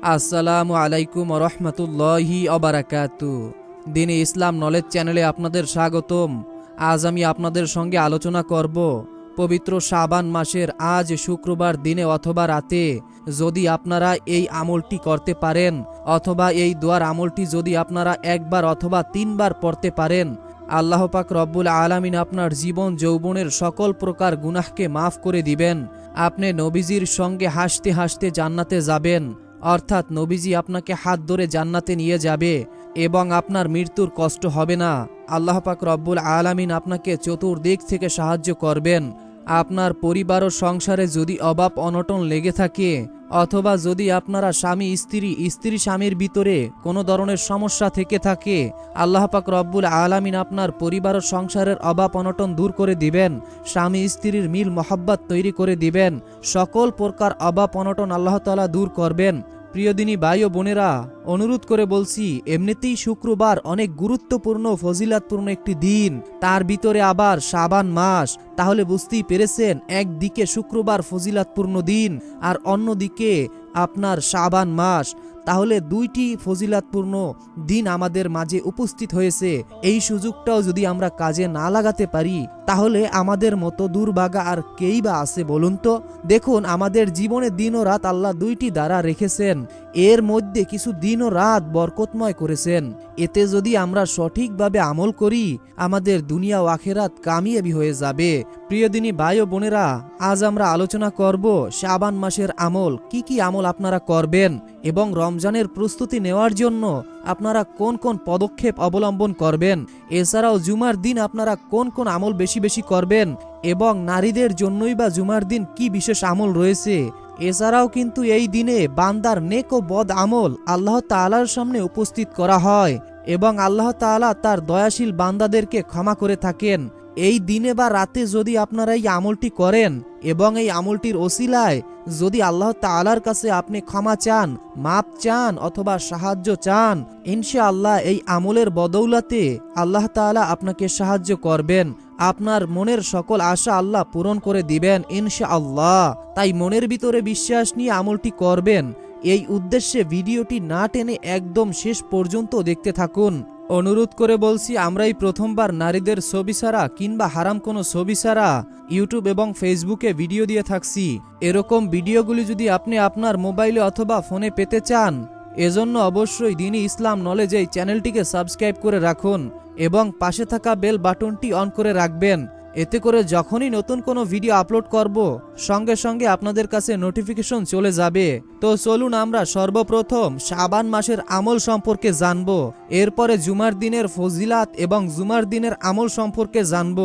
আসসালামু আলাইকুম রহমতুল্লাহি অবারাকাতু। দিনে ইসলাম নলেজ চ্যানেলে আপনাদের স্বাগতম। আজ আমি আপনাদের সঙ্গে আলোচনা করব পবিত্র শাবান মাসের আজ শুক্রবার দিনে অথবা রাতে যদি আপনারা এই আমলটি করতে পারেন অথবা এই দোয়ার আমলটি যদি আপনারা একবার অথবা 3 বার পড়তে পারেন, আল্লাহ পাক রব্বুল আলামিন আপনার জীবন যৌবনের সকল প্রকার গুনাহকে মাফ করে দিবেন। আপনি নবীজির সঙ্গে হাসতে হাসতে জান্নাতে যাবেন, অর্থাৎ নবীজি আপনাকে হাত ধরে জান্নাতে নিয়ে যাবে এবং আপনার মৃত্যুর কষ্ট হবে না। আল্লাহ পাক রব্বুল আলামিন আপনাকে চতুর্দিক থেকে সাহায্য করবেন। আপনার পরিবার ও সংসারে যদি অভাব অনটন লেগে থাকে অথবা যদি আপনারা স্ত্রী স্বামীর ভিতরে কোনো ধরনের সমস্যা থেকে থাকে, আল্লাহ পাক রব্বুল আলামিন আপনার পরিবার ও সংসারের অভাব অনটন দূর করে দিবেন, স্বামী স্ত্রীর মিল মহব্বত তৈরি করে দিবেন, সকল প্রকার অভাব অনটন আল্লাহ তাআলা দূর করবেন। প্রিয় দিনী ভাই ও বোনেরা, অনুরোধ করে বলছি, এমনিতেই শুক্রবার অনেক গুরুত্বপূর্ণ ফজিলাতপূর্ণ একটি দিন, তার ভিতরে আবার শাবান মাস। তাহলে বুঝতেই পেরেছেন, একদিকে শুক্রবার ফজিলাতপূর্ণ দিন আর অন্যদিকে আপনার শাবান মাস। তাহলে দুইটি ফজিলাতপূর্ণ দিন আমাদের মাঝে উপস্থিত হয়েছে। এই সুযোগটাও যদি আমরা কাজে না লাগাতে পারি তাহলে আমাদের মতো দুর্ভাগা আর কেই বা আছে বলুন তো। দেখুন, আমাদের জীবনে দিন ও রাত আল্লাহ দুইটি দ্বারা রেখেছেন, এর মধ্যে কিছু দিন ও রাত বরকতময় করেছেন। এতে যদি আমরা সঠিকভাবে আমল করি আমাদের দুনিয়া ও আখিরাত কামিয়াবি হয়ে যাবে। প্রিয় দিনী ভাই ও বোনেরা, আজ আমরা আলোচনা করব শাবান মাসের আমল। কি কি আমল আপনারা করবেন এবং রমজানের প্রস্তুতি নেওয়ার জন্য আপনারা কোন কোন পদক্ষেপ অবলম্বন করবেন, এছাড়াও জুমার দিন আপনারা কোন কোন আমল বেশি বেশি করবেন এবং নারীদের জন্যই বা জুমার দিন কি বিশেষ আমল রয়েছে। এছাড়াও কিন্তু এই দিনে বান্দার নেক ও বদ আমল আল্লাহ তাআলার সামনে উপস্থিত করা হয় এবং আল্লাহ তাআলা তার দয়াশীল বান্দাদেরকে ক্ষমা করে থাকেন। এই দিনে বা রাতে যদি আপনারা এই আমলটি করেন এবং এই আমলটির ওসিলায় যদি আল্লাহ তাআলার কাছে আপনি ক্ষমা চান, মাপ চান অথবা সাহায্য চান, ইনশাআল্লাহ এই আমলের বদৌলতে আল্লাহ তাআলা আপনাকে সাহায্য করবেন। আপনার মনের সকল আশা আল্লাহ পূরণ করে দিবেন ইনশাআল্লাহ। তাই মনের ভিতরে বিশ্বাস নিয়ে আমলটি করবেন। এই উদ্দেশ্যে ভিডিওটি না টেনে একদম শেষ পর্যন্ত দেখতে থাকুন। অনুরোধ করে বলছি, আমরাই প্রথমবার নারীদের ছবি ছাড়া কিংবা হারাম কোনো ছবি ছাড়া ইউটিউব এবং ফেসবুকে ভিডিও দিয়ে থাকছি। এরকম ভিডিওগুলি যদি আপনি আপনার মোবাইলে অথবা ফোনে পেতে চান, এজন্য অবশ্যই দ্বীনি ইসলাম নলেজ এই চ্যানেলটিকে সাবস্ক্রাইব করে রাখুন এবং পাশে থাকা বেল বাটনটি অন করে রাখবেন। এতে করে যখনই নতুন কোনো ভিডিও আপলোড করব সঙ্গে সঙ্গে আপনাদের কাছে নোটিফিকেশন চলে যাবে। তো চলুন আমরা সর্বপ্রথম শাবান মাসের আমল সম্পর্কে জানব, এরপরে জুমার দিনের ফজিলাত এবং জুমার দিনের আমল সম্পর্কে জানব,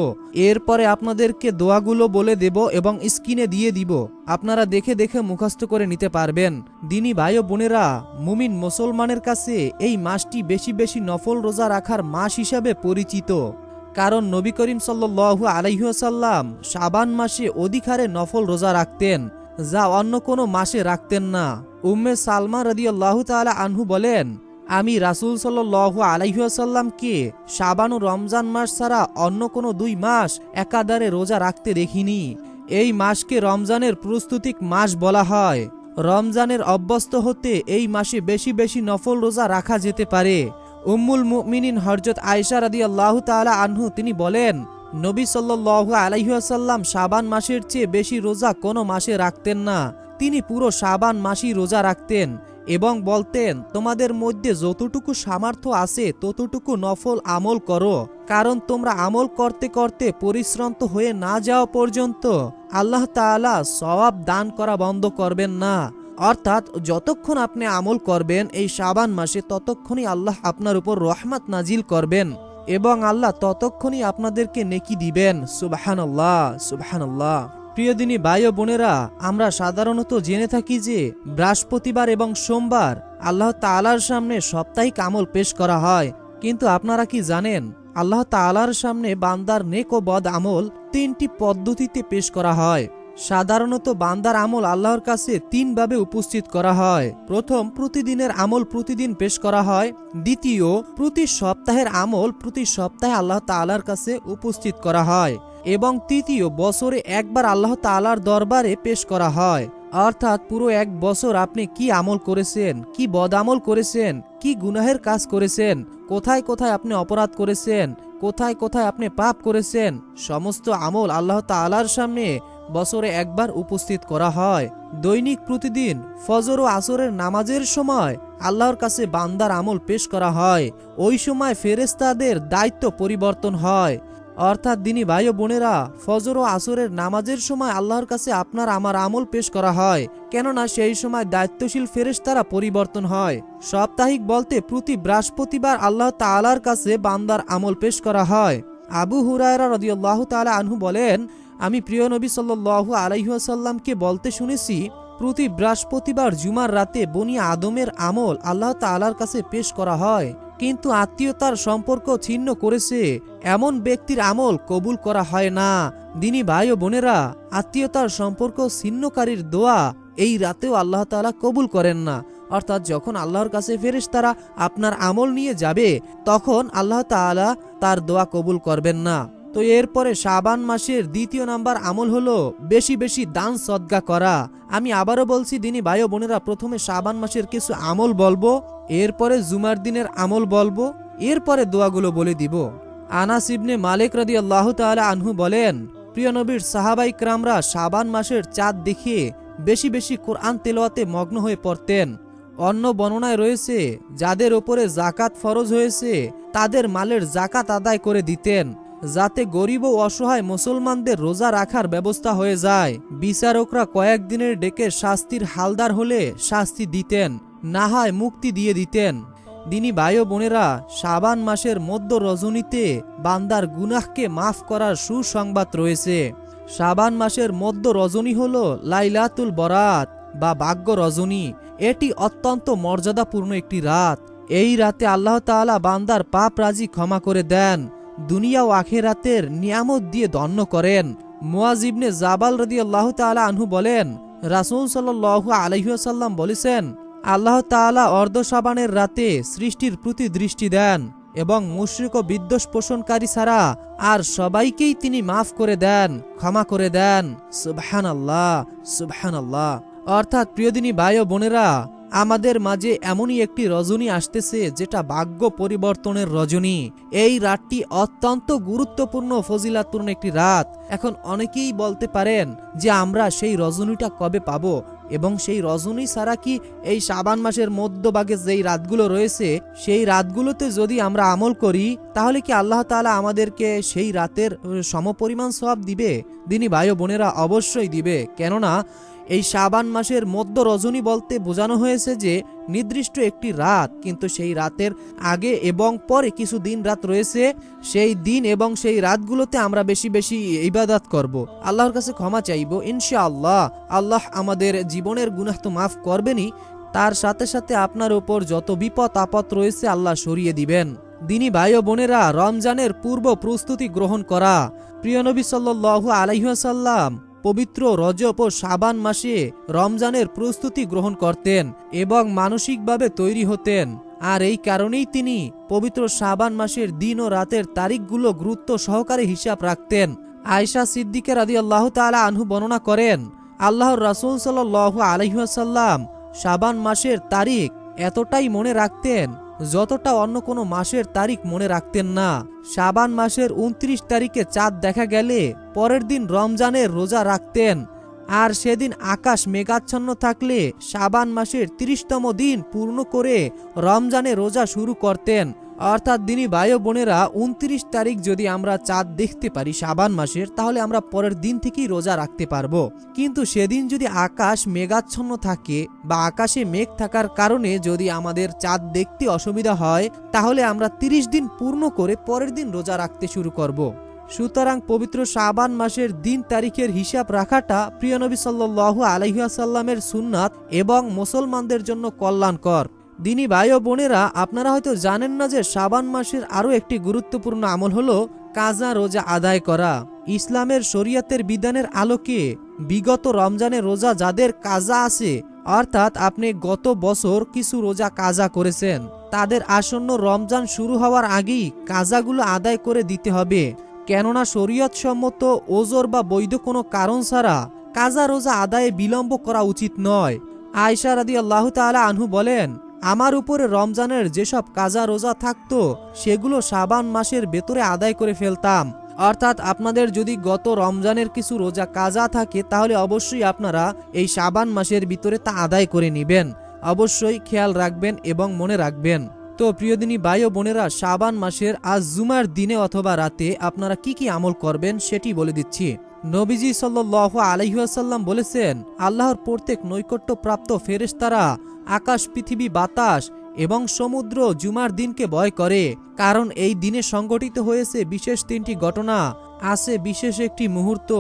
এরপরে আপনাদেরকে দোয়াগুলো বলে দেব এবং স্ক্রিনে দিয়ে দিব, আপনারা দেখে দেখে মুখস্থ করে নিতে পারবেন। দিনী ভাই ও বোনেরা, মুমিন মুসলমানের কাছে এই মাসটি বেশি বেশি নফল রোজা রাখার মাস হিসাবে পরিচিত, কারণ নবী করিম সাল্লাল্লাহু আলাইহি ওয়াসাল্লাম শাবান মাসে অধিক হারে নফল রোজা রাখতেন, যা অন্য কোনো মাসে রাখতেন না। উম্মে সালমা রাদিয়াল্লাহু তাআলা আনহু বলেন, আমি রাসূল সাল্লাল্লাহু আলাইহি ওয়াসাল্লামকে শাবান ও রমজান মাস ছাড়া অন্য কোনো 2 মাস একাধারে রোজা রাখতে দেখিনি। এই মাসকে রমজানের প্রস্তুতি মাস বলা হয়। রমজানের অভ্যস্ত হতে এই মাসে বেশি বেশি নফল রোজা রাখা যেতে পারে। উম্মুল মুমিনিন হযরত আয়েশা রাদিয়াল্লাহু তাআলা আনহু তিনি বলেন, নবী সাল্লাল্লাহু আলাইহি ওয়াসাল্লাম শাবান মাসের চেয়ে বেশি রোজা কোনো মাসে রাখতেন না। তিনি পুরো শাবান মাসই রোজা রাখতেন এবং বলতেন, তোমাদের মধ্যে যতটুকু সামর্থ্য আছে ততটুকু নফল আমল করো, কারণ তোমরা আমল করতে করতে পরিশ্রান্ত হয়ে না যাওয়া পর্যন্ত আল্লাহ তাআলা সওয়াব দান করা বন্ধ করবেন না। অর্থাৎ যতক্ষণ আপনি আমল করবেন এই শাবান মাসে ততক্ষণই আল্লাহ আপনার উপর রহমত নাজিল করবেন এবং আল্লাহ ততক্ষণই আপনাদেরকে নেকি দিবেন। সুবহানাল্লাহ, সুবহানাল্লাহ। প্রিয় দিনী ভাই ও বোনেরা, আমরা সাধারণত জেনে থাকি যে বৃহস্পতিবার এবং সোমবার আল্লাহ তাআলার সামনে সাপ্তাহিক আমল পেশ করা হয়, কিন্তু আপনারা কি জানেন আল্লাহ তাআলার সামনে বান্দার নেক ও বদ আমল 3টি পদ্ধতিতে পেশ করা হয়। সাধারণত বান্দার আমল আল্লাহর কাছে 3 ভাবে উপস্থিত করা হয়। প্রথম, প্রতিদিনের আমল প্রতিদিন পেশ করা হয়। দ্বিতীয়, প্রতি সপ্তাহের আমল প্রতি সপ্তাহে আল্লাহ তাআলার কাছে উপস্থিত করা হয়। এবং তৃতীয়, বছরে একবার আল্লাহ তাআলার দরবারে পেশ করা হয়। অর্থাৎ পুরো এক বছর আপনি কি আমল করেছেন, কি বদ আমল করেছেন, কি গুনাহের কাজ করেছেন, কোথায় কোথায় আপনি অপরাধ করেছেন, কোথায় কোথায় আপনি পাপ করেছেন, সমস্ত আমল আল্লাহ তাআলার সামনে বছরে একবার উপস্থিত করা হয়। দৈনিক প্রতিদিন ফজর ও আসরের নামাজের সময় আল্লাহর কাছে বান্দার আমল পেশ করা হয়। ওই সময় ফেরেশতাদের দায়িত্ব পরিবর্তন হয়। অর্থাৎ দিনী ভাই ও বোনেরা, ফজর ও আসরের নামাজের সময় আল্লাহর কাছে আপনার আমার আমল পেশ করা হয়, কেননা সেই সময় দায়িত্বশীল ফেরেশতারা পরিবর্তন হয়। সাপ্তাহিক বলতে প্রতি বৃহস্পতিবার আল্লাহ তাআলার কাছে বান্দার আমল পেশ করা হয়। আবু হুরায়রা রাদিয়াল্লাহু তাআলা আনহু বলেন, আমি প্রিয় নবী সাল্লাল্লাহু আলাইহি ওয়াসাল্লামকে বলতে শুনেছি, প্রতি বৃহস্পতিবার জুমার রাতে বনি আদমের আমল আল্লাহ তাআলার কাছে পেশ করা হয়, কিন্তু আত্মীয়তার সম্পর্ক ছিন্ন করেছে এমন ব্যক্তির আমল কবুল করা হয় না। দিনী ভাই ও বোনেরা, আত্মীয়তার সম্পর্ক ছিন্নকারীর দোয়া এই রাতেও আল্লাহ তাআলা কবুল করেন না। অর্থাৎ যখন আল্লাহর কাছে ফেরেশতারা আপনার আমল নিয়ে যাবে, তখন আল্লাহ তাআলা তার দোয়া কবুল করবেন না। তো এরপরে শাবান মাসের দ্বিতীয় নাম্বার আমল হলো বেশি বেশি দান সদকা করা। আমি আবারও বলছি দিনী ভাই ও বোনেরা, প্রথমে শাবান মাসের কিছু আমল বলবো, এরপরে জুমার দিনের আমল বলবো, এরপরে দোয়াগুলো বলে দিব। আনাস ইবনে মালিক রাদিয়াল্লাহু তাআলা আনহু বলেন, প্রিয় নবীর সাহাবায়ে কেরামরা শাবান মাসের চাঁদ দেখে বেশি বেশি কোরআন তেলাওয়াতে মগ্ন হয়ে পড়তেন। অন্য বর্ণনায় রয়েছে, যাদের ওপরে যাকাত ফরজ হয়েছে তাদের মালের যাকাত আদায় করে দিতেন, যাতে গরিব ও অসহায় মুসলমানদের রোজা রাখার ব্যবস্থা হয়ে যায়। বিচারকরা কয়েকদিনের ডেকে শাস্তির হালদার হলে শাস্তি দিতেন, না হয় মুক্তি দিয়ে দিতেন। দিনী ভাই ও বোনেরা, শাবান মাসের মধ্য রজনীতে বান্দার গুনাহকে মাফ করার সুসংবাদ রয়েছে। শাবান মাসের মধ্য রজনী হল লাইলাতুল বরাত বা ভাগ্য রজনী। এটি অত্যন্ত মর্যাদাপূর্ণ একটি রাত। এই রাতে আল্লাহ তাআলা বান্দার পাপ রাজি ক্ষমা করে দেন, দুনিয়া ও আখিরাতের নিয়ামত দিয়ে ধন্য করেন। মুয়াজ ইবনে জাবাল রাদিয়াল্লাহু তাআলা আনহু বলেন, রাসূল সাল্লাল্লাহু আলাইহি ওয়াসাল্লাম বলেছেন, আল্লাহ তাআলা অর্ধ শাবানের রাতে সৃষ্টির প্রতি দৃষ্টি দেন এবং মুশরিক ও বিদ্বেষ পোষণকারী ছাড়া আর সবাইকেই তিনি মাফ করে দেন, ক্ষমা করে দেন। সুবহানাল্লাহ, সুবহানাল্লাহ। অর্থাৎ প্রিয়দিনী ভাই ও বোনেরা, আমাদের মাঝে এমনই একটি রজনী আসতেছে যেটা ভাগ্য পরিবর্তনের রজনী। এই রাতটি অত্যন্ত গুরুত্বপূর্ণ ফজিলাতপূর্ণ একটি রাত। এখন অনেকেই বলতে পারেন যে আমরা সেই রজনীটা কবে পাবো, এবং সেই রজনী ছাড়া কি এই শাবান মাসের মধ্যভাগে যেই রাতগুলো রয়েছে সেই রাতগুলোতে যদি আমরা আমল করি তাহলে কি আল্লাহ তাআলা আমাদেরকে সেই রাতের সমপরিমাণ সওয়াব দিবে? দিনী ভাই ও বোনেরা, অবশ্যই দিবে। কেননা এই শাবান মাসের মধ্য রজনী বলতে বোঝানো হয়েছে যে নির্দিষ্ট একটি রাত, কিন্তু সেই রাতের আগে এবং পরে কিছু দিন রাত রয়েছে। সেই দিন এবং সেই রাতগুলোতে আমরা বেশি বেশি ইবাদত করব, আল্লাহর কাছে ক্ষমা চাইব। ইনশাআল্লাহ আল্লাহ আমাদের জীবনের গুনাহ তো মাফ করবেনই, তার সাথে সাথে আপনার উপর যত বিপদ আপদ রয়েছে আল্লাহ সরিয়ে দিবেন। দিনী ভাই ও বোনেরা, রমজানের পূর্ব প্রস্তুতি গ্রহণ করা। প্রিয় নবী সাল্লাল্লাহু আলাইহি ওয়াসাল্লাম পবিত্র রজব ও শাবান মাসে রমজানের প্রস্তুতি গ্রহণ করতেন এবং মানসিকভাবে তৈরি হতেন। আর এই কারণেই তিনি পবিত্র শাবান মাসের দিন ও রাতের তারিখগুলো গুরুত্ব সহকারে হিসাব রাখতেন। আয়েশা সিদ্দিকা রাদিয়াল্লাহু তাআলা আনহু বর্ণনা করেন, আল্লাহর রাসূল সাল্লাল্লাহু আলাইহি ওয়াসাল্লাম শাবান মাসের তারিখ এতটাই মনে রাখতেন যতটা অন্য কোনো মাসের তারিখ মনে রাখতেন না। শাবান মাসের 29 তারিখে চাঁদ দেখা গেলে পরের দিন রমজানের রোজা রাখতেন, আর সেদিন আকাশ মেঘাচ্ছন্ন থাকলে শাবান মাসের 30তম দিন পূর্ণ করে রমজানে রোজা শুরু করতেন। অর্থাৎ দিনী ভাই ও বোনেরা, 29 তারিখ যদি আমরা চাঁদ দেখতে পারি শাবান মাসের, তাহলে আমরা পরের দিন থেকেই রোজা রাখতে পারবো। কিন্তু সেদিন যদি আকাশ মেঘাচ্ছন্ন থাকে বা আকাশে মেঘ থাকার কারণে যদি আমাদের চাঁদ দেখতে অসুবিধা হয়, তাহলে আমরা 30 দিন পূর্ণ করে পরের দিন রোজা রাখতে শুরু করব। সুতরাং পবিত্র শাবান মাসের দিন তারিখের হিসাব রাখাটা প্রিয় নবী সাল্লাল্লাহু আলাইহি ওয়াসাল্লামের সুন্নাত এবং মুসলমানদের জন্য কল্যাণকর। দিনী ভাই ও বোনেরা, আপনারা হয়তো জানেন না যে শাবান মাসের আরও একটি গুরুত্বপূর্ণ আমল হলো কাজা রোজা আদায় করা। ইসলামের শরীয়তের বিধানের আলোকে বিগত রমজানের রোজা যাদের কাজা আছে, অর্থাৎ আপনি গত বছর কিছু রোজা কাজা করেছেন, তাদের আসন্ন রমজান শুরু হওয়ার আগেই কাজাগুলো আদায় করে দিতে হবে। কেননা শরীয়ত সম্মত ওজর বা বৈধ কোনো কারণ ছাড়া কাজা রোজা আদায়ে বিলম্ব করা উচিত নয়। আয়েশা রাদিয়াল্লাহু তাআলা আনহু বলেন, আমার উপরে রমজানের যেসব কাজা রোজা থাকতো সেগুলো শাবান মাসের ভেতরে আদায় করে ফেলতাম। অর্থাৎ আপনাদের যদি গত রমজানের কিছু রোজা কাজা থাকে তাহলে অবশ্যই আপনারা এই শাবান মাসের ভিতরে তা আদায় করে নেবেন। অবশ্যই খেয়াল রাখবেন এবং মনে রাখবেন। তো প্রিয়দিনী ভাই ও বোনেরা, শাবান মাসের আজ জুমার দিনে অথবা রাতে আপনারা কি কি আমল করবেন সেটি বলে দিচ্ছি। নবীজি সাল্লাল্লাহু আলাইহি ওয়াসাল্লাম বলেছেন, আল্লাহর প্রত্যেক নৈকট্যপ্রাপ্ত ফেরেশতারা আকাশ, পৃথিবী, বাতাস এবং সমুদ্র জুমার দিনকে ভয় করে, কারণ এই দিনে সংঘটিত হয়েছে বিশেষ তিনটি ঘটনা। আছে বিশেষ একটি মুহূর্ত,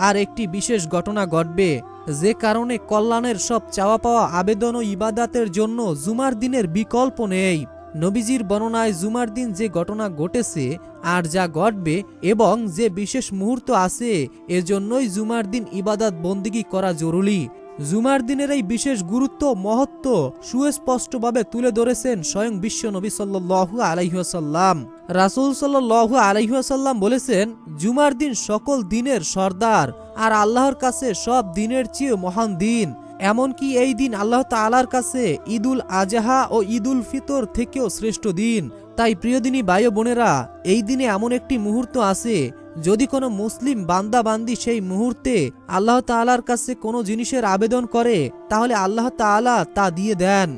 আর একটি বিশেষ ঘটনা ঘটবে, যে কারণে কল্যাণের সব চাওয়া পাওয়া আবেদন ও ইবাদাতের জন্য জুমার দিনের বিকল্প নেই। নবীজির বর্ণনায় জুমার দিন যে ঘটনা ঘটেছে আর যা ঘটবে এবং যে বিশেষ মুহূর্ত আছে, এজন্যই জুমার দিন ইবাদত বন্দিগি করা জরুরি। জুমার দিনের এই বিশেষ গুরুত্ব মহত্ব সুস্পষ্টভাবে তুলে ধরেছেন স্বয়ং বিশ্ব নবী সাল্লাল্লাহু আলাইহি ওয়াসাল্লাম। রাসূল সাল্লাল্লাহু আলাইহি ওয়াসাল্লাম বলেছেন, জুমার দিন সকল দিনের সর্দার আর আল্লাহর কাছে সব দিনের চেয়ে মহান দিন। এমনকি এই দিন আল্লাহ তাআলার কাছে ঈদুল আজহা ও ঈদুল ফিতর থেকেও শ্রেষ্ঠ দিন। তাই প্রিয়দিনী ভাই ও বোনেরা, এই দিনে এমন একটি মুহূর্ত আছে, যদি কোনো মুসলিম বান্দা বান্দি সেই মুহূর্তে আল্লাহ তাআলার কাছে কোনো জিনিসের আবেদন করে তাহলে আল্লাহ তাআলা তা দিয়ে দেন।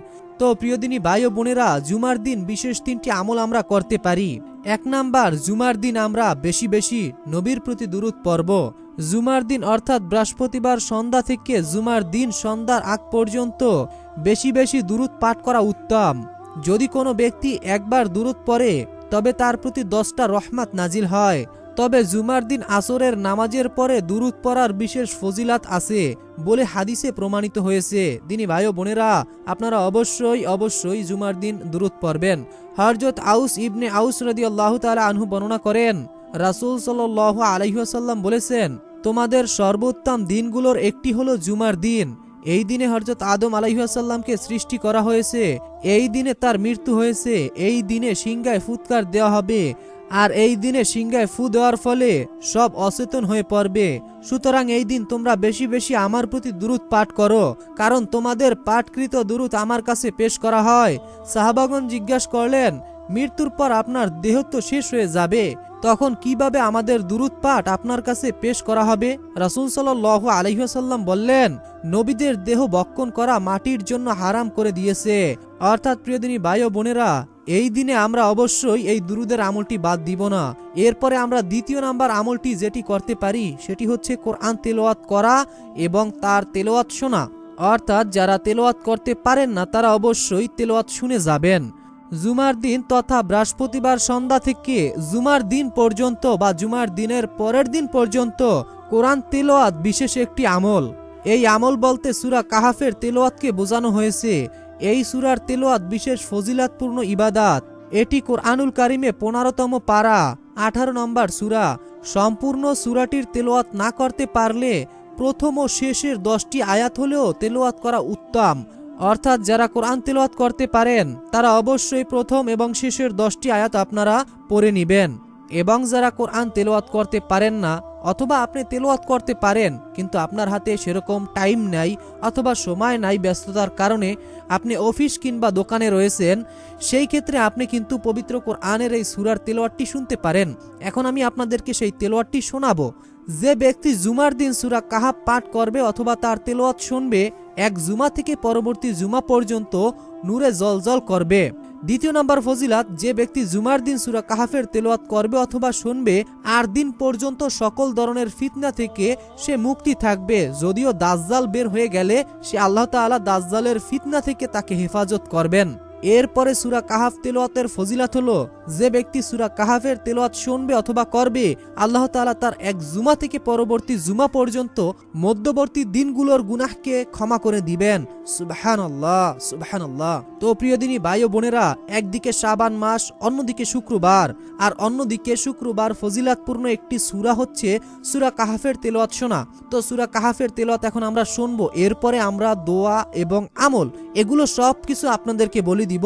তো প্রিয়দিনী ভাই ও বোনেরা, জুমার দিন বিশেষ তিনটি আমল আমরা করতে পারি। 1 নাম্বার, জুমার দিন আমরা বেশি বেশি নবীর প্রতি দুরূদ পড়ব। জুমার দিন অর্থাৎ বৃহস্পতিবার সন্ধ্যা থেকে জুমার দিন সন্ধ্যার আগ পর্যন্ত বেশি বেশি দুরূদ পাঠ করা উত্তম। যদি কোনো ব্যক্তি একবার দুরূদ পড়ে তবে তার প্রতি 10টা রহমত নাজিল হয়। তবে জুমার দিন আসরের নামাজের পরে দুরূদ পড়ার বিশেষ ফজিলাত আছে বলে হাদিসে প্রমাণিত হয়েছে। দিনী ভাই ও বোনেরা, আপনারা অবশ্যই জুমার দিন দুরূদ পড়বেন। হযরত আউস ইবনে আউস রাদিয়াল্লাহু তাআলা আনহু বর্ণনা করেন, রাসূল সাল্লাল্লাহু আলাইহি ওয়াসাল্লাম বলেছেন, তোমাদের সর্বোত্তম দিনগুলোর একটি হলো জুমার দিন। এই দিনে হযরত আদম আলাইহিস সালামকে সৃষ্টি করা হয়েছে, এই দিনে তার মৃত্যু হয়েছে, এই দিনে সিংহায় ফুৎকার দেওয়া হবে, আর এই দিনে সিংহায় ফু দেওয়ার ফলে সব অচেতন হয়ে পড়বে। সুতরাং এই দিন তোমরা বেশি বেশি আমার প্রতি দুরূদ পাঠ করো, কারণ তোমাদের পাঠকৃত দুরূদ আমার কাছে পেশ করা হয়। সাহাবাগণ জিজ্ঞাসা করলেন, মৃত্যুর পর আপনার দেহ তো শেষ হয়ে যাবে, তখন কিভাবে আমাদের দুরূদ পাঠ আপনার কাছে পেশ করা হবে? রাসূল সাল্লাল্লাহু আলাইহি ওয়াসাল্লাম বললেন, নবীদের দেহ ভক্ষণ করা মাটির জন্য হারাম করে দিয়েছে। অর্থাৎ প্রিয়দিনী ভাই ও বোনেরা, এই দিনে আমরা অবশ্যই এই দুরূদের আমলটি বাদ দিব না। এরপরে আমরা দ্বিতীয় নাম্বার আমলটি যেটি করতে পারি সেটি হচ্ছে কোরআন তেলাওয়াত করা এবং তার তেলাওয়াত শোনা। অর্থাৎ যারা তেলাওয়াত করতে পারেন না তারা অবশ্যই তেলাওয়াত শুনে যাবেন। জুমার দিন তথা বৃহস্পতিবার সন্ধ্যা থেকে জুমার দিন পর্যন্ত বা জুমার দিনের পরের দিন পর্যন্ত কোরআন তেলাওয়াত বিশেষ একটি আমল। এই আমল বলতে সূরা কাহাফের তেলাওয়াতকে বোঝানো হয়েছে। এই সূরার তেলাওয়াত বিশেষ ফজিলাতপূর্ণ ইবাদাত। এটি কোরআনুল কারিমে 15তম পারা, 18 নম্বর সূরা। সম্পূর্ণ সূরাটির তেলাওয়াত না করতে পারলে প্রথম ও শেষের 10টি আয়াত হলেও তেলাওয়াত করা উত্তম। অর্থাৎ যারা কোরআন তেলাওয়াত করতে পারেন তারা অবশ্যই প্রথম এবং শেষের 10টি আয়াত আপনারা পড়ে নেবেন। এবং যারা কোরআন তেলাওয়াত করতে পারেন না, অথবা আপনি তেলাওয়াত করতে পারেন কিন্তু আপনার হাতে সেরকম টাইম নাই অথবা সময় নাই, ব্যস্ততার কারণে আপনি অফিস কিংবা দোকানে রয়েছেন, সেই ক্ষেত্রে আপনি কিন্তু পবিত্র কোরআনের এই সূরার তেলাওয়াতটি শুনতে পারেন। এখন আমি আপনাদেরকে সেই তেলাওয়াতটি শোনাবো। যে ব্যক্তি জুমার দিন সূরা কাহাফ পাঠ করবে অথবা তার তেলাওয়াত শুনবে, এক জুমা থেকে পরবর্তী জুমা পর্যন্ত নূরে জলজল করবে। দ্বিতীয় নম্বর ফজিলাত, যে ব্যক্তি জুমার দিন সূরা কাহাফের তেলাওয়াত করবে অথবা শুনবে 8 দিন পর্যন্ত সকল ধরনের ফিতনা থেকে সে মুক্তি থাকবে। যদিও দাজ্জাল বের হয়ে গেলে সে আল্লাহ তাআলা দাজ্জালের ফিতনা থেকে তাকে হেফাজত করবেন। এরপরে সূরা কাহাফ তেলাওয়াতের ফজিলাত হলো, যে ব্যক্তি সূরা কাহাফের তেলাওয়াত শুনবে অথবা করবে, আল্লাহ তাআলা তার এক জুমা থেকে পরবর্তী জুমা পর্যন্ত মধ্যবর্তী দিনগুলোর গুনাহকে ক্ষমা করে দিবেন। সুবহানাল্লাহ, সুবহানাল্লাহ। তো প্রিয়দিনী ভাই ও বোনেরা, একদিকে শাবান মাস, অন্যদিকে শুক্রবার, আর অন্যদিকে শুক্রবার ফজিলাতপূর্ণ একটি সূরা হচ্ছে সূরা কাহাফের তেলাওয়াত শোনা। তো সূরা কাহাফের তেলাওয়াত এখন আমরা শুনবো, এরপরে আমরা দোয়া এবং আমল এগুলো সব কিছু আপনাদেরকে বলে দিব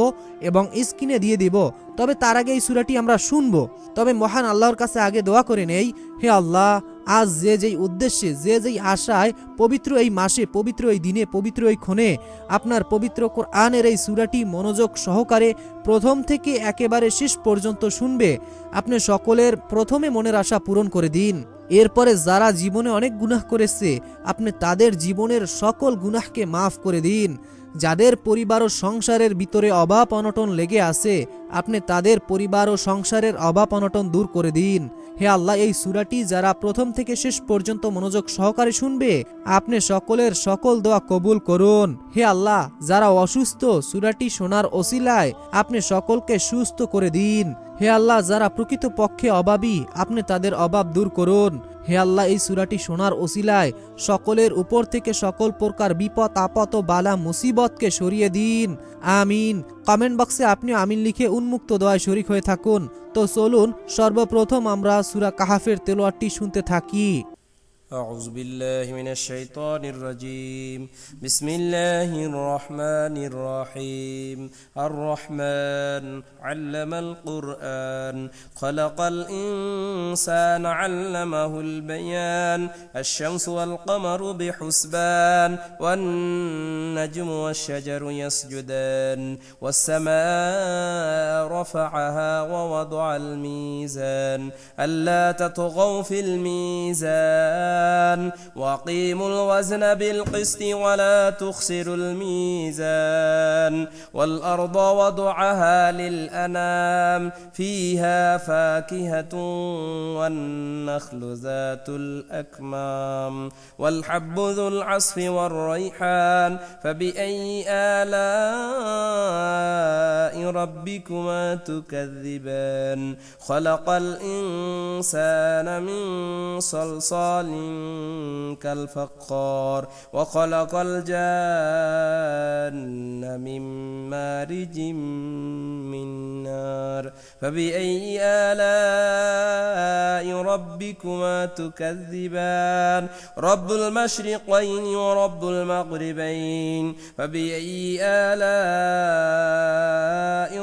এবং স্ক্রিনে দিয়ে দিব। তবে তার আগে এই সূরাটি আমরা শুনবো। তবে মহান আল্লাহর কাছে আগে দোয়া করে নেই, হে আল্লাহ, আজ যে যেই উদ্দেশ্যে যে যেই আশায় পবিত্র এই মাসে পবিত্র এই দিনে পবিত্র এই ক্ষণে আপনার পবিত্র কোরআনের এই সূরাটি মনোযোগ সহকারে প্রথম থেকে একেবারে শেষ পর্যন্ত শুনবে, আপনি সকলের প্রথমে মনের আশা পূরণ করে দিন। এরপরে যারা জীবনে অনেক গুনাহ করেছে আপনি তাদের জীবনের সকল গুনাহকে মাফ করে দিন। যাদের পরিবার ও সংসারের ভিতরে অভাব অনটন লেগে আছে আপনি তাদের পরিবার ও সংসারের অভাব অনটন দূর করে দিন। হে আল্লাহ, এই সূরাটি যারা প্রথম থেকে শেষ পর্যন্ত মনোযোগ সহকারে শুনবে আপনি সকলের সকল দোয়া কবুল করুন। হে আল্লাহ, যারা অসুস্থ সূরাটি শোনার ওসিলায় আপনি সকলকে সুস্থ করে দিন। হে আল্লাহ, যারা প্রকৃতপক্ষে অভাবী আপনি তাদের অভাব দূর করুন। হে আল্লাহ, এই সূরাটি শোনার ওসিলায় সকলের উপর থেকে সকল প্রকার বিপদ আপদ ও বালা মুসিবতকে সরিয়ে দিন। আমিন। কমেন্ট বক্সে আপনি আমিন লিখে উন্মুক্ত দোয়ায় শরীক হয়ে থাকুন। তো চলুন সর্বপ্রথম আমরা সূরা কাহাফের তেলাওয়াতটি শুনতে থাকি। أعوذ بالله من الشيطان الرجيم. بسم الله الرحمن الرحيم. الرحمن علم القرآن خلق الإنسان علمه البيان. الشمس والقمر بحسبان والنجم والشجر يسجدان والسماء رفعها ووضع الميزان ألا تطغوا في الميزان وأقيموا الوزن بالقسط ولا تخسروا الميزان والأرض وضعها للأنام فيها فاكهة والنخل ذات الأكمام والحب ذو العصف والريحان فبأي آلاء ربكما تكذبان خلق الإنسان من صلصال كالفخار وخلق الجان من مارج من نار فبأي آلاء ربكما تكذبان رب المشرقين ورب المغربين فبأي آلاء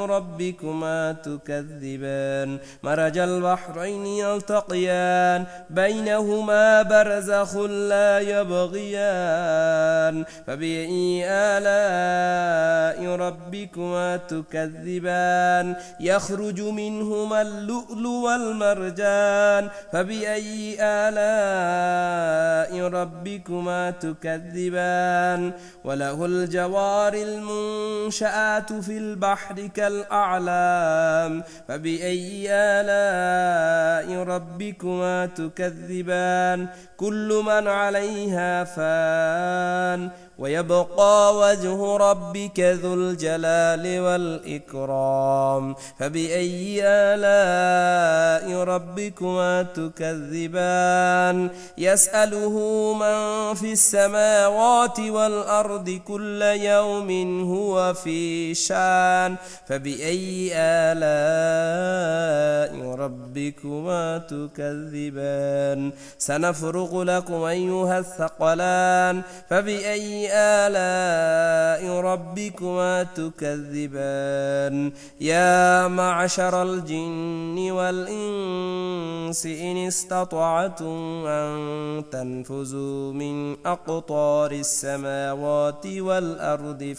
ربكما تكذبان مرج البحرين يلتقيان بينهما برزخ لا يبغيان فبأي آلاء ربكما تكذبان يخرج منهما اللؤلؤ والمرجان فبأي آلاء ربكما تكذبان وله الجوار المنشآت في البحر كالأعلام فبأي آلاء ربكما تكذبان كل من عليها فان ويبقى وجه ربك ذو الجلال والإكرام فبأي آلاء ربكما تكذبان يسأله من في السماوات والأرض كل يوم هو في شان فبأي آلاء ربكما تكذبان سنفرغ لكم أيها الثقلان فبأي آلاء ربكما تكذبان يا معشر الجن والإنس إن استطعتم أن تنفذوا من أقطار السماوات والأرض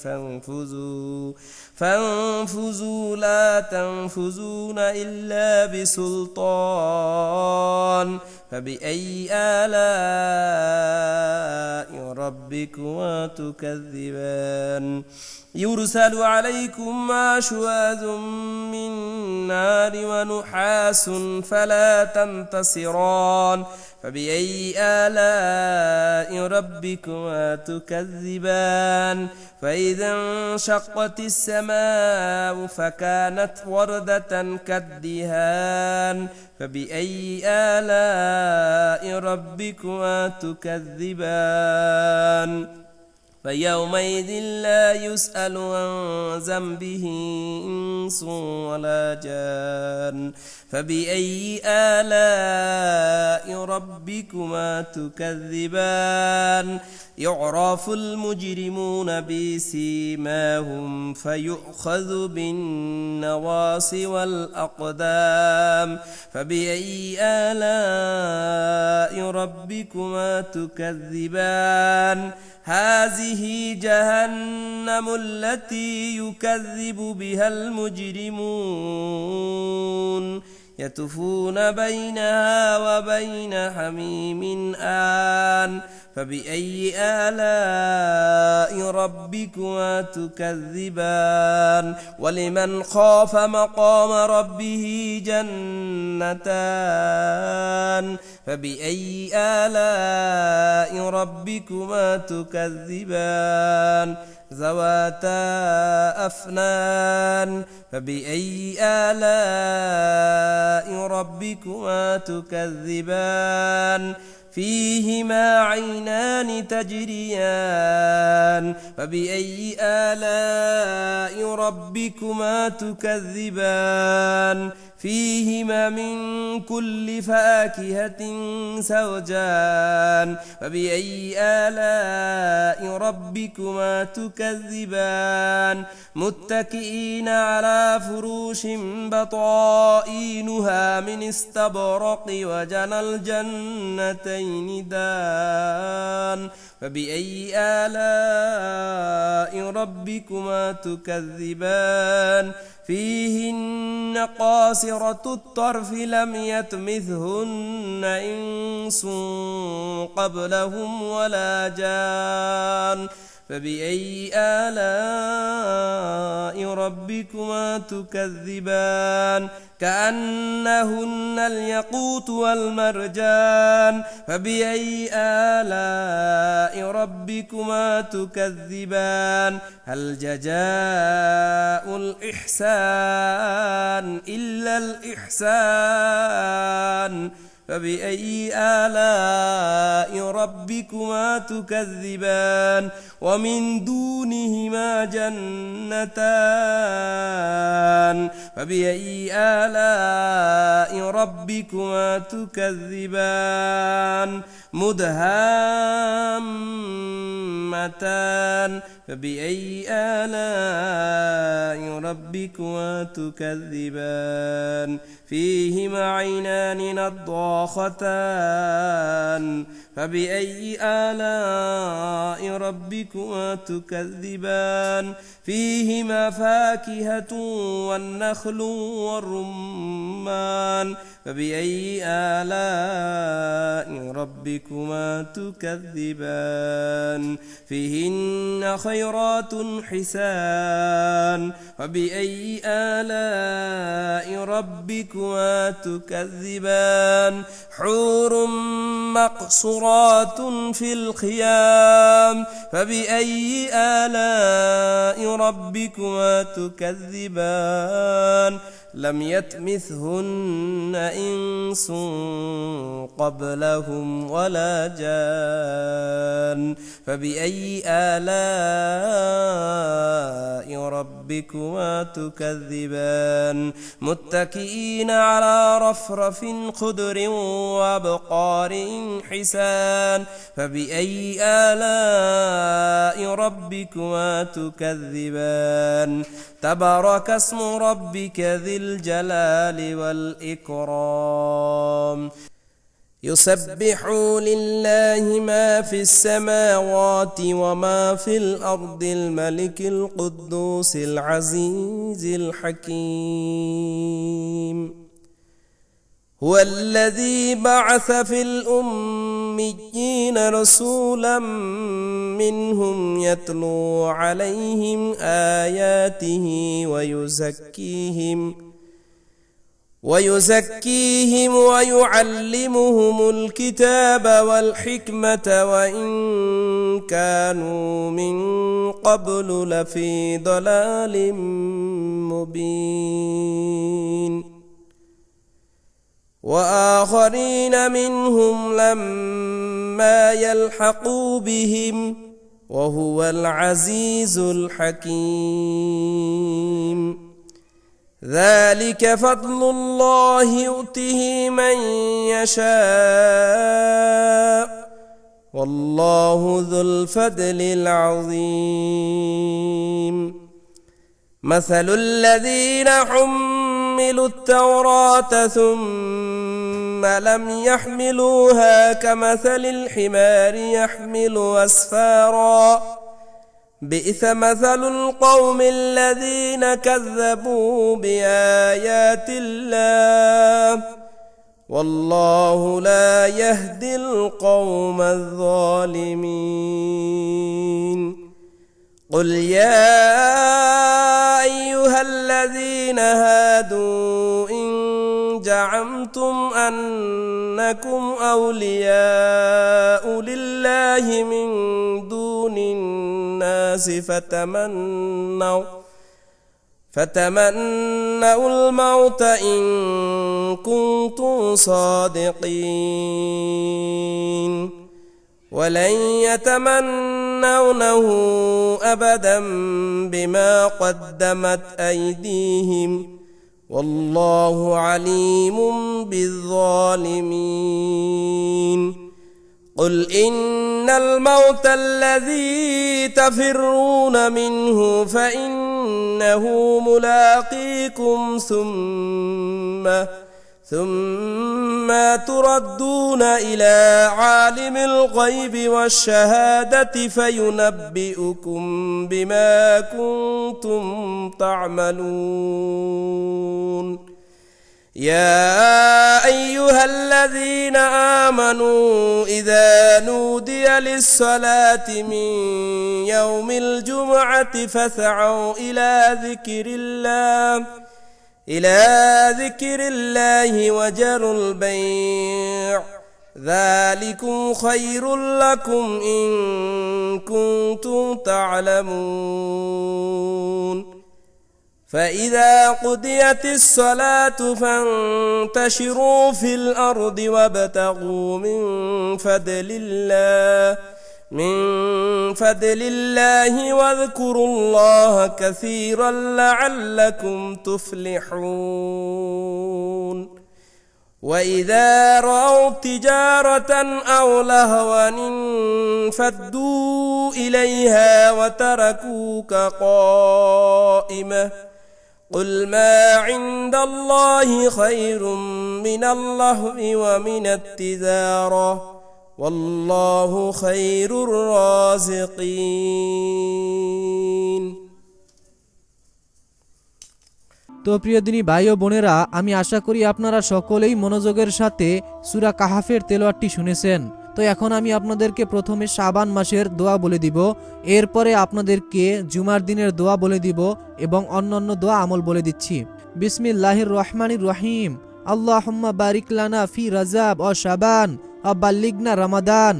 فانفذوا لا تنفذون إلا بسلطان فبأي آلاء ربكما تكذبان يرسل عليكم شواذ من نار ونحاس فلا تنتصران فبأي آلاء ربكما تكذبان فإذا انشقت السماء فكانت وردة كالدهان فبأي آلاء ربكما تكذبان فيومئذ لا يسأل عن ذنبه إنس ولا جان فبأي آلاء ربكما تكذبان يعرف المجرمون بسيماهم فيؤخذ بالنواصي والأقدام فبأي آلاء ربكما تكذبان هذه جهنم التي يكذب بها المجرمون يطوفون بينها وبين حميم آن فبأي آلاء ربكما تكذبان ولمن خاف مقام ربه جنتان فبأي آلاء ربكما تكذبان ذواتا أفنان فبأي آلاء ربكما تكذبان فيهما عينان تجريان فبأي آلاء ربكما تكذبان فيهما من كل فاكهة زوجان فبأي آلاء ربكما تكذبان متكئين على فروش بطائنها من استبرق وجنى الجنتين دان فبأي آلاء ربكما تكذبان فيهن قاصرة الطرف لم يطمثهن إنس قبلهم ولا جان فبأي آلاء ربكما تكذبان كأنهن الياقوت والمرجان فبأي آلاء ربكما تكذبان هل جزاء الإحسان إلا الإحسان فبأي آلاء ربكما تكذبان ومن دونهما جنتان فبأي آلاء ربكما تكذبان مدهامتان فبأي آلاء ربكما تكذبان فيهما عينان نضاختان فبأي آلاء ربكما تكذبان فيهما فاكهة والنخل والرمان فبأي آلاء ربكما تكذبان فيهن خيرات حسان فبأي آلاء ربكما تكذبان حور مقصورات في الخيام فبأي آلاء ربكما تكذبان لم يطمثهن إنس قبلهم ولا جان فبأي آلاء ربكما تكذبان متكئين على رفرف خضر وأبقار حسان فبأي آلاء ربكما تكذبان تبارك اسم ربك ذي الجلال والإكرام يسبح لله ما في السماوات وما في الأرض الملك القدوس العزيز الحكيم هو الذي بعث في الأميين رسولا منهم يتلو عليهم آياته ويزكيهم ويعلمهم الكتاب والحكمة وإن كانوا من قبل لفي ضلال مبين وآخرين منهم لما يلحقوا بهم وهو العزيز الحكيم ذلك فضل الله يؤته من يشاء والله ذو الفضل العظيم مثل الذين حملوا التوراة ثم لم يحملوها كمثل الحمار يحمل أسفارا بئس مثل القوم الذين كذبوا بآيات الله والله لا يهدي القوم الظالمين قل يا أيها الذين هادوا إن زعمتم أنكم أولياء لله من دون الناس فتمنوا الموت إن كنتم صادقين ولن يتمنونه أبدا بما قدمت أيديهم والله عليم بالظالمين قل إن الموت الذي تفرون منه فإنه ملاقيكم ثم تردون إلى عالم الغيب والشهادة فينبئكم بما كنتم تعملون يا أيها الذين آمنوا إذا نودي للصلاة من يوم الجمعة فاسعوا إلى ذكر الله وذروا البيع ذلكم خير لكم إن كنتم تعلمون فإذا قضيت الصلاة فانتشروا في الأرض وابتغوا من فضل الله واذكروا الله كثيرا لعلكم تفلحون وإذا رأوا تجارة أو لهوا انفضوا إليها وتركوك قائمة قل ما عند الله خير من اللهو ومن التجارة والله خير الرازقين তো প্রিয় দিনী ভাই ও বোনেরা, আমি আশা করি আপনারা সকলেই মনোযোগের সাথে সূরা কাহাফের তেলাওয়াতটি শুনেছেন। তো এখন আমি আপনাদেরকে প্রথমে শাবান মাসের দোয়া বলে দিব, এরপরে আপনাদেরকে জুমার দিনের দোয়া বলে দিব এবং অন্যান্য দোয়া আমল বলে দিচ্ছি। বিসমিল্লাহির রহমানির রহিম। আল্লাহুম্মা বারিক লানা ফি রাজাব ও শাবান ও বাল্লিগনা রমাদান।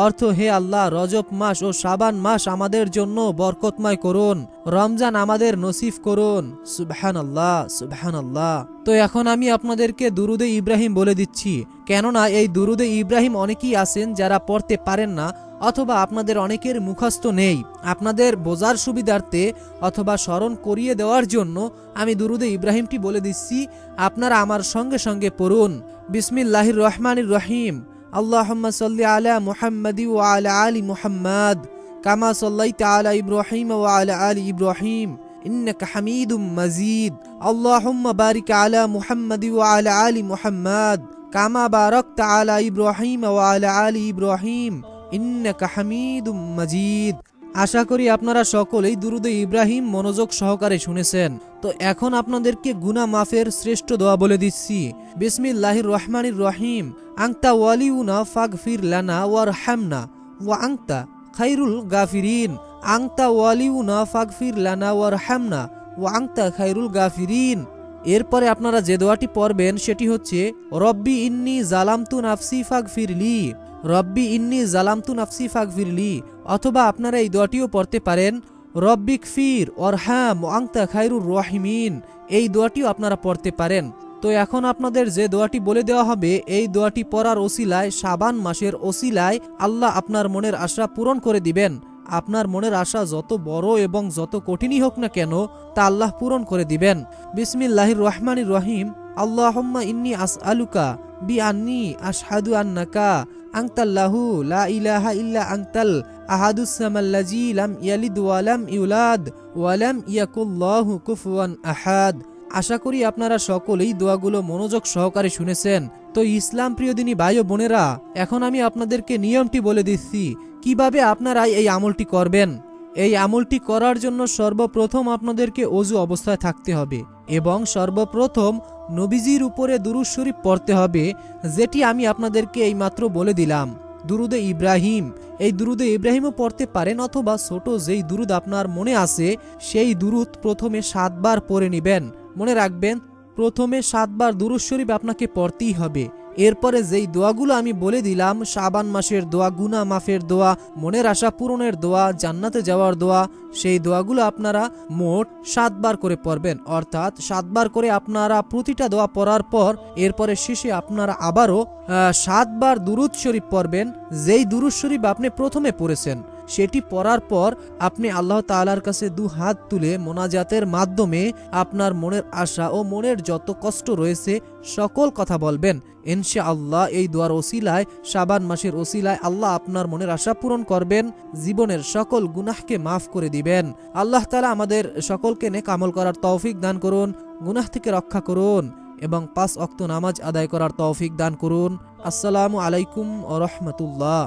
অর্থ, হে আল্লাহ, রজব মাস ও শাবান মাস আমাদের জন্য বরকতময় করুন, রমজান আমাদের নসিব করুন। সুবহানাল্লাহ, সুবহানাল্লাহ। তো এখন আমি আপনাদেরকে দুরুদে ইব্রাহিম বলে দিচ্ছি, কেননা এই দুরুদে ইব্রাহিম অনেকেই আছেন যারা পড়তে পারেন না অথবা আপনাদের অনেকের মুখস্থ নেই। আপনাদের বোঝার সুবিধার্থে অথবা স্মরণ করিয়ে দেওয়ার জন্য আমি দুরুদে ইব্রাহিমটি বলে দিচ্ছি, আপনারা আমার সঙ্গে সঙ্গে পড়ুন। বিসমিল্লাহির রহমানির রহিম। আল্লাহুম্মা সাল্লি আলা মুহাম্মাদি ওয়া আলা আলি মুহাম্মাদ কামা সাল্লাইতা আলা ইব্রাহিম ওয়া আলা আলি ইব্রাহিম ইন্নাকা হামিদুম মাজিদ। আল্লাহুম্মা বারিক আলা মুহাম্মাদি ওয়া আলা আলি মুহাম্মাদ কামা বারাকতা আলা ইব্রাহিম ওয়া আলা আলি ইব্রাহিম ইন্নাকা হামিদুম মাজিদ। আশা করি আপনারা সকলেই দুরুদে ইব্রাহিম মনোযোগ সহকারে শুনেছেন। তো এখন আপনাদেরকে গুনাহ মাফের শ্রেষ্ঠ দোয়া বলে দিচ্ছি। বিসমিল্লাহির রহমানির রহিম। আনতা ওয়ালিউনা ফাগফির লানা ওয়ারহামনা ওয়া আনতা খায়রুল গাফিরিন। আনতা ওয়ালিউনা ফাগফির লানা ওয়ারহামনা ওয়া আনতা খায়রুল গাফিরিন। এরপরে আপনারা যে দোয়াটি পড়বেন সেটি হচ্ছে রব্বি ইন্নী জালামতু নাফসি ফাগফিরলি, রব্বি ইন্নী জালামতু নাফসি ফাগফিরলি। অথবা আপনারা এই দোয়াটিও পড়তে পারেন রব্বিক ফির ওয়ারহাম ওয়া আনতা খায়রুর রাহিমিন। এই দোয়াটিও আপনারা পড়তে পারেন। তো এখন আপনাদের যে দোয়াটি বলে দেওয়া হবে, এই দোয়াটি পড়ার ওসিলায়, শাবান মাসের ওসিলায় আল্লাহ আপনার মনের আশা পূরণ করে দিবেন। আপনার মনের আশা যত বড় এবং যত কঠিনই হোক না কেন তা আল্লাহ পূরণ করে দিবেন। বিসমিল্লাহির রহমানির রহিম। আল্লাহুম্মা ইন্নী আসআলুকা বিআন্নী আশহাদু আন্নাকা আনতাল্লাহু লা ইলাহা ইল্লা আনতাল আহাদুস সামাল্লাযী লাম ইয়ালিদ ওয়া লাম ইউলাদ ওয়া লাম ইয়াকুল্লাহু কুফুয়ান আহাদ। আশা করি আপনারা সকলেই দোয়াগুলো মনোযোগ সহকারে শুনেছেন। তো ইসলাম প্রিয় দিনী ভাই ও বোনেরা, এখন আমি আপনাদেরকে নিয়মটি বলে দিচ্ছি কিভাবে আপনারা এই আমলটি করবেন। এই আমলটি করার জন্য সর্বপ্রথম আপনাদেরকে ওযু অবস্থায় থাকতে হবে এবং সর্বপ্রথম নবীজির উপরে দুরূদ শরীফ পড়তে হবে, যেটি আমি আপনাদেরকে এইমাত্র বলে দিলাম, দুরুদে ইব্রাহিম। এই দুরুদে ইব্রাহিমও পড়তে পারেন, অথবা ছোট যেই দুরুদ আপনার মনে আছে সেই দুরুদ প্রথমে 7 বার পড়ে নেবেন। মনে রাখবেন, প্রথমে 7 বার দুরূদ শরীফ আপনাকে পড়তেই হবে। এরপরে যেই দোয়াগুলো আমি বলে দিলাম, শাবান মাসের দোয়া, গুনাহ মাফের দোয়া, মনের আশা পূরণের দোয়া, জান্নাতে যাওয়ার দোয়া, সেই দোয়াগুলো আপনারা মোট 7 বার করে পড়বেন। অর্থাৎ 7 বার করে আপনারা প্রতিটা দোয়া পড়ার পর এরপরে শেষে আপনারা আবারও 7 বার দুরূদ শরীফ পড়বেন। যেই দুরূদ শরীফ আপনি প্রথমে পড়েছেন সেটি পড়ার পর আপনি আল্লাহ তাআলার কাছে 2 হাত তুলে মোনাজাতের মাধ্যমে আপনার মনের আশা ও মনের যত কষ্ট রয়েছে সকল কথা বলবেন। ইনশাআল্লাহ এই দোয়ার ওসিলায়, শাবান মাসের ওসিলায় আল্লাহ আপনার মনের আশা পূরণ করবেন, জীবনের সকল গুনাহকে মাফ করে দিবেন। আল্লাহ তাআলা আমাদের সকলকে নেক আমল করার তৌফিক দান করুন, গুনাহ থেকে রক্ষা করুন এবং 5 ওয়াক্ত নামাজ আদায় করার তৌফিক দান করুন। আসসালামু আলাইকুম ওয়া রাহমাতুল্লাহ।